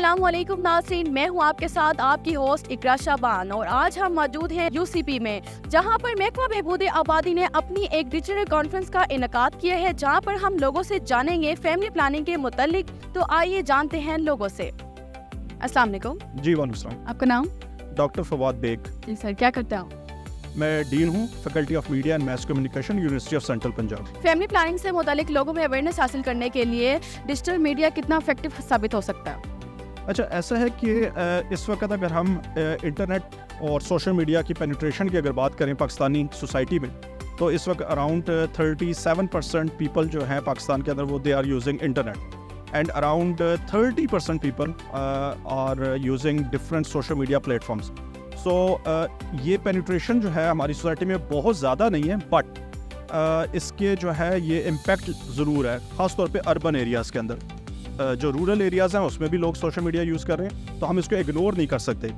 السلام علیکم ناظرین، میں ہوں آپ کے ساتھ آپ کی ہوسٹ اقرا شعبان، اور آج ہم موجود ہیں UCP میں، جہاں پر محکمہ بہبود آبادی نے اپنی ایک ڈیجیٹل کانفرنس کا انعقاد کیا ہے، جہاں پر ہم لوگوں سے جانیں گے فیملی پلاننگ کے متعلق۔ تو آئیے جانتے ہیں لوگوں سے۔ السلام علیکم۔ جی وعلیکم السلام۔ آپ کا نام؟ ڈاکٹر فواد بیگ۔ جی سر، کیا کرتے ہیں؟ میں ڈین ہوں، faculty of media and mass communication, University of Central Punjab. Family planning سے متعلق لوگوں میں اویئرنیس حاصل کرنے کے لیے ڈیجیٹل میڈیا کتنا افیکٹو ثابت ہو سکتا ہے؟ اچھا، ایسا ہے کہ اس وقت اگر ہم انٹرنیٹ اور سوشل میڈیا کی پینیٹریشن کی اگر بات کریں پاکستانی سوسائٹی میں، تو اس وقت اراؤنڈ 37% پیپل جو ہیں پاکستان کے اندر وہ they are using internet, and around 30% people are using different social media platforms. So یہ پینیٹریشن جو ہے ہماری سوسائٹی میں بہت زیادہ نہیں ہے، بٹ اس کے جو ہے یہ امپیکٹ ضرور ہے، خاص طور پہ اربن ایریاز کے اندر۔ جو رورل ایریاز ہیں اس میں بھی لوگ سوشل میڈیا یوز کر رہے ہیں، تو ہم اس کو اگنور نہیں کر سکتے۔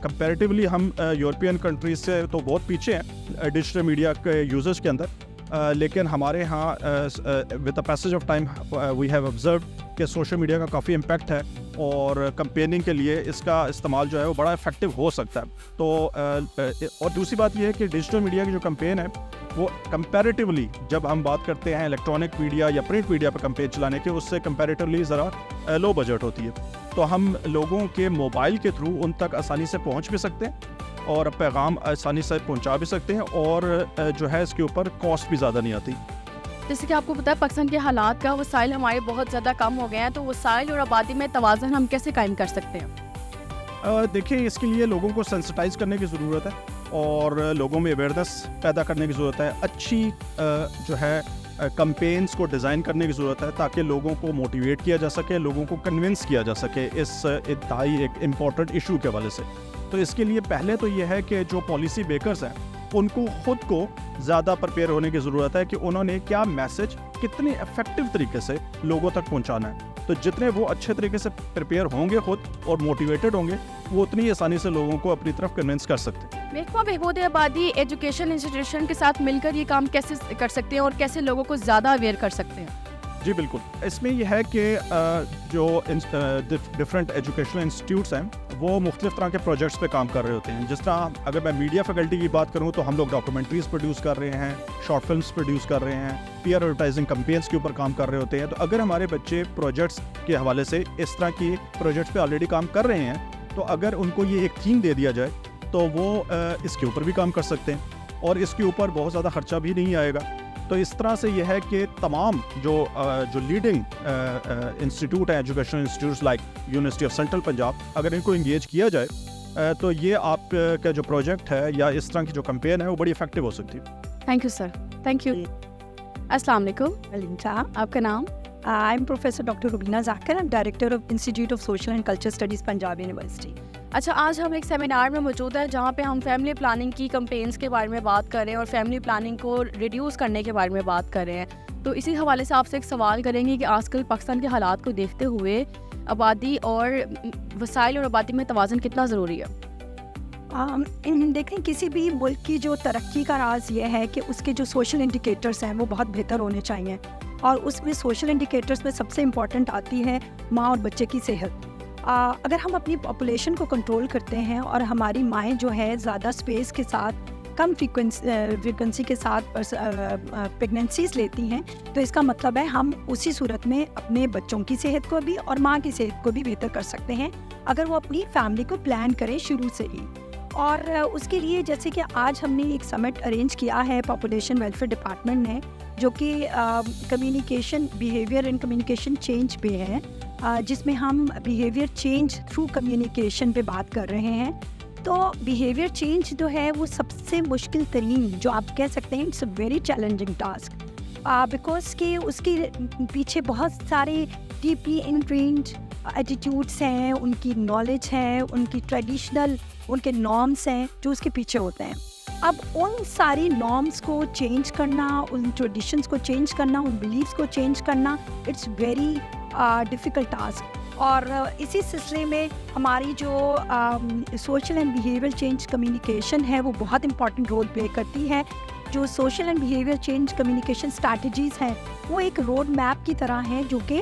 کمپیریٹیولی ہم یورپین کنٹریز سے تو بہت پیچھے ہیں ڈیجیٹل میڈیا کے یوزرز کے اندر، لیکن ہمارے ہاں with the passage of time we have observed کہ سوشل میڈیا کا کافی امپیکٹ ہے، اور کمپیننگ کے لیے اس کا استعمال جو ہے وہ بڑا افیکٹو ہو سکتا ہے۔ تو اور دوسری بات یہ ہے کہ ڈیجیٹل میڈیا کی جو کمپین ہے وہ کمپیریٹیولی جب ہم بات کرتے ہیں الیکٹرانک میڈیا یا پرنٹ میڈیا پہ کمپین چلانے کے، اس سے کمپیریٹیولی ذرا لو بجٹ ہوتی ہے، تو ہم لوگوں کے موبائل کے تھرو ان تک آسانی سے پہنچ بھی سکتے ہیں اور پیغام آسانی سے پہنچا بھی سکتے ہیں، اور جو ہے اس کے اوپر کاسٹ بھی زیادہ نہیں آتی۔ جیسے کہ آپ کو پتہ ہے پاکستان کے حالات کا وسائل ہمارے بہت زیادہ کم ہو گئے ہیں، تو وسائل اور آبادی میں توازن ہم کیسے قائم کر سکتے ہیں؟ دیکھیں، اس کے لیے لوگوں کو سینسٹائز کرنے کی ضرورت ہے، اور لوگوں میں اویئرنیس پیدا کرنے کی ضرورت ہے، اچھی جو ہے کمپینز کو ڈیزائن کرنے کی ضرورت ہے، تاکہ لوگوں کو موٹیویٹ کیا جا سکے، لوگوں کو کنونس کیا جا سکے اس انتہائی ایک امپورٹنٹ ایشو کے حوالے سے۔ تو اس کے لیے پہلے تو یہ ہے کہ جو پالیسی میکرز ہیں ان کو خود کو زیادہ پریپیئر ہونے کی ضرورت ہے کہ انہوں نے کیا میسج کتنے افیکٹو طریقے سے لوگوں تک پہنچانا ہے۔ تو جتنے وہ اچھے طریقے سے پریپیئر ہوں گے خود اور موٹیویٹڈ ہوں گے، وہ اتنی آسانی سے لوگوں کو اپنی طرف کنونس کر سکتے ہیں۔ محکمہ بہبود آبادی ایجوکیشن انسٹیٹیوشن کے ساتھ مل کر یہ کام کیسے کر سکتے ہیں اور کیسے لوگوں کو زیادہ اویئر کر سکتے ہیں؟ جی بالکل، اس میں یہ ہے کہ جو ڈفرینٹ ایجوکیشنل انسٹیٹیوٹس ہیں وہ مختلف طرح کے پروجیکٹس پہ کام کر رہے ہوتے ہیں۔ جس طرح اگر میں میڈیا فیکلٹی کی بات کروں تو ہم لوگ ڈاکومنٹریز پروڈیوس کر رہے ہیں، شارٹ فلمس پروڈیوس کر رہے ہیں، پیئر ایڈورٹائزنگ کمپینس کے اوپر کام کر رہے ہوتے ہیں۔ تو اگر ہمارے بچے پروجیکٹس کے حوالے سے اس طرح کی پروجیکٹس پہ آلریڈی کام کر رہے ہیں، تو اگر ان کو یہ ایک تھیم دے دیا جائے تو وہ اس کے اوپر بھی کام کر سکتے ہیں، اور اس کے اوپر بہت زیادہ خرچہ بھی نہیں آئے گا۔ تو اس طرح سے یہ ہے کہ تمام جو لیڈنگ انسٹیٹیوٹ ہیں، educational institutes like university of Central Punjab, اگر ان کو انگیج کیا جائے تو یہ آپ کا جو پروجیکٹ ہے یا اس طرح کی جو کمپین ہے وہ بڑی افیکٹو ہو سکتی ہے۔ Thank you sir, thank you. السلام علیکم۔ وعلیکم السلام۔ آپ کا نام؟ I am professor doctor Rubina Zakir, I'm director of institute of social and culture studies Punjab university. اچھا، آج ہم ایک سیمینار میں موجود ہیں جہاں پہ ہم فیملی پلاننگ کی کمپینس کے بارے میں بات کر رہے ہیں اور فیملی پلاننگ کو ریڈیوس کرنے کے بارے میں بات کر رہے ہیں۔ تو اسی حوالے سے آپ سے ایک سوال کریں گے کہ آج کل پاکستان کے حالات کو دیکھتے ہوئے آبادی اور وسائل اور آبادی میں توازن کتنا ضروری ہے؟ دیکھیں، کسی بھی ملک کی جو ترقی کا راز یہ ہے کہ اس کے جو سوشل انڈیکیٹرز ہیں وہ بہت بہتر ہونے چاہیے، اور اس میں سوشل انڈیکیٹرز میں سب سے امپورٹنٹ آتی ہے ماں اور بچے کی صحت۔ اگر ہم اپنی پاپولیشن کو کنٹرول کرتے ہیں اور ہماری مائیں جو ہے زیادہ اسپیس کے ساتھ کم فریکوینسی کے ساتھ پریگننسیز لیتی ہیں، تو اس کا مطلب ہے ہم اسی صورت میں اپنے بچوں کی صحت کو بھی اور ماں کی صحت کو بھی بہتر کر سکتے ہیں اگر وہ اپنی فیملی کو پلان کریں شروع سے ہی۔ اور اس کے لیے جیسے کہ آج ہم نے ایک سمٹ ارینج کیا ہے پاپولیشن ویلفیئر ڈپارٹمنٹ نے، جو کہ communication behaviour and communication change پہ ہے، جس میں ہم بیہیویئر چینج تھرو کمیونیکیشن پہ بات کر رہے ہیں۔ تو بیہیویئر چینج جو ہے وہ سب سے مشکل ترین، جو آپ کہہ سکتے ہیں it's a very challenging task, because کہ اس کے پیچھے بہت سارے ڈیپلی انٹرینڈ ایٹیٹیوڈس ہیں، ان کی نالج ہے، ان کی ٹریڈیشنل ان کے نارمس ہیں جو اس کے پیچھے ہوتے ہیں۔ اب ان ساری نارمس کو چینج کرنا، ان ٹریڈیشنس کو چینج کرنا، ان بلیفس کو چینج کرنا، اٹس ویری ڈیفیکلٹ ٹاسک۔ اور اسی سلسلے میں ہماری جو social and behaviour change communication ہے وہ بہت امپورٹنٹ رول پلے کرتی ہے۔ جو social and behaviour change communication strategies ہیں وہ ایک روڈ میپ کی طرح ہیں جو کہ